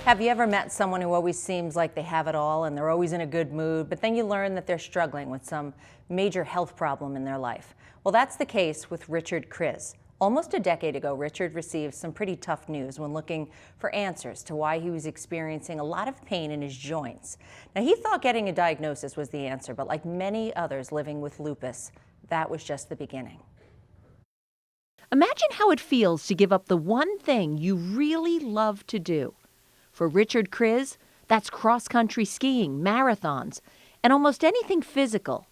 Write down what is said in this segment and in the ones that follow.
Have you ever met someone who always seems like they have it all and they're always in a good mood, but then you learn that they're struggling with some major health problem in their life? Well, that's the case with Richard Chrz. Almost a decade ago, Richard received some pretty tough news when looking for answers to why he was experiencing a lot of pain in his joints. Now, he thought getting a diagnosis was the answer, but like many others living with lupus, that was just the beginning. Imagine how it feels to give up the one thing you really love to do. For Richard Chrz, that's cross-country skiing, marathons, and almost anything physical.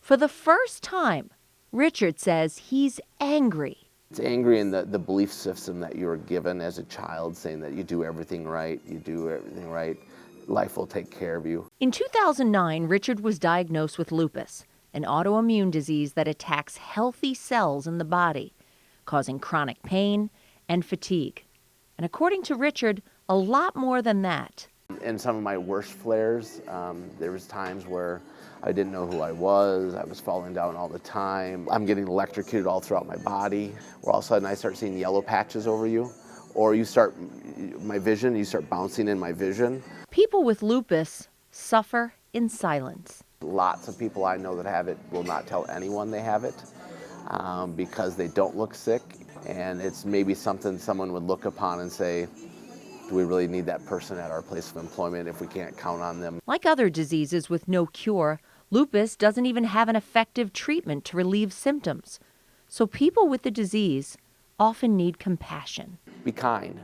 For the first time, Richard says he's angry. It's angry in the belief system that you were given as a child, saying that you do everything right, life will take care of you. In 2009, Richard was diagnosed with lupus, an autoimmune disease that attacks healthy cells in the body, causing chronic pain and fatigue. And according to Richard, a lot more than that. In some of my worst flares, there was times where I didn't know who I was falling down all the time. I'm getting electrocuted all throughout my body, where all of a sudden I start seeing yellow patches over you, or you start bouncing in my vision. People with lupus suffer in silence. Lots of people I know that have it will not tell anyone they have it because they don't look sick, and it's maybe something someone would look upon and say, do we really need that person at our place of employment if we can't count on them? Like other diseases with no cure, lupus doesn't even have an effective treatment to relieve symptoms. So people with the disease often need compassion. Be kind,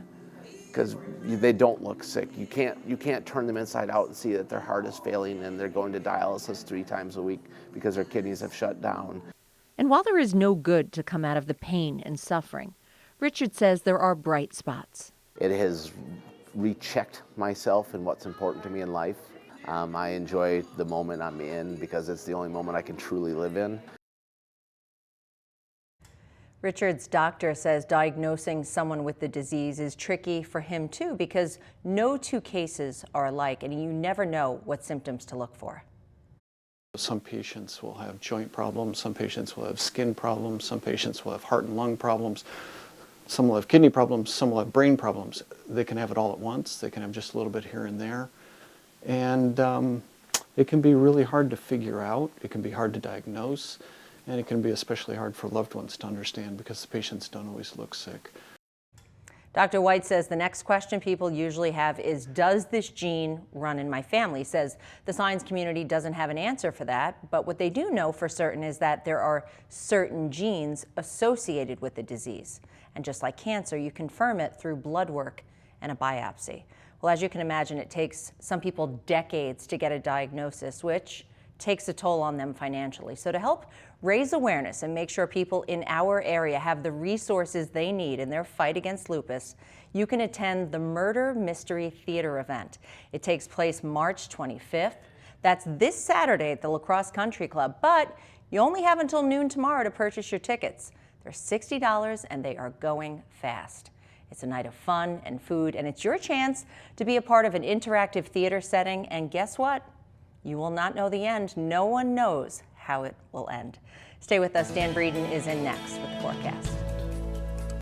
because they don't look sick. You can't turn them inside out and see that their heart is failing and they're going to dialysis 3 times a week because their kidneys have shut down. And while there is no good to come out of the pain and suffering, Richard says there are bright spots. It has rechecked myself and what's important to me in life. I enjoy the moment I'm in because it's the only moment I can truly live in. Richard's doctor says diagnosing someone with the disease is tricky for him too, because no two cases are alike and you never know what symptoms to look for. Some patients will have joint problems, some patients will have skin problems, some patients will have heart and lung problems. Some will have kidney problems, some will have brain problems. They can have it all at once. They can have just a little bit here and there. And it can be really hard to figure out. It can be hard to diagnose. And it can be especially hard for loved ones to understand because the patients don't always look sick. Dr. White says the next question people usually have is, does this gene run in my family? He says the science community doesn't have an answer for that, but what they do know for certain is that there are certain genes associated with the disease. And just like cancer, you confirm it through blood work and a biopsy. Well, as you can imagine, it takes some people decades to get a diagnosis, which takes a toll on them financially. So to help raise awareness and make sure people in our area have the resources they need in their fight against lupus, you can attend the Murder Mystery Theater event. It takes place March 25th. That's this Saturday at the La Crosse Country Club, but you only have until noon tomorrow to purchase your tickets. They're $60 and they are going fast. It's a night of fun and food, and it's your chance to be a part of an interactive theater setting. And guess what? You will not know the end. No one knows how it will end. Stay with us. Dan Breeden is in next with the forecast.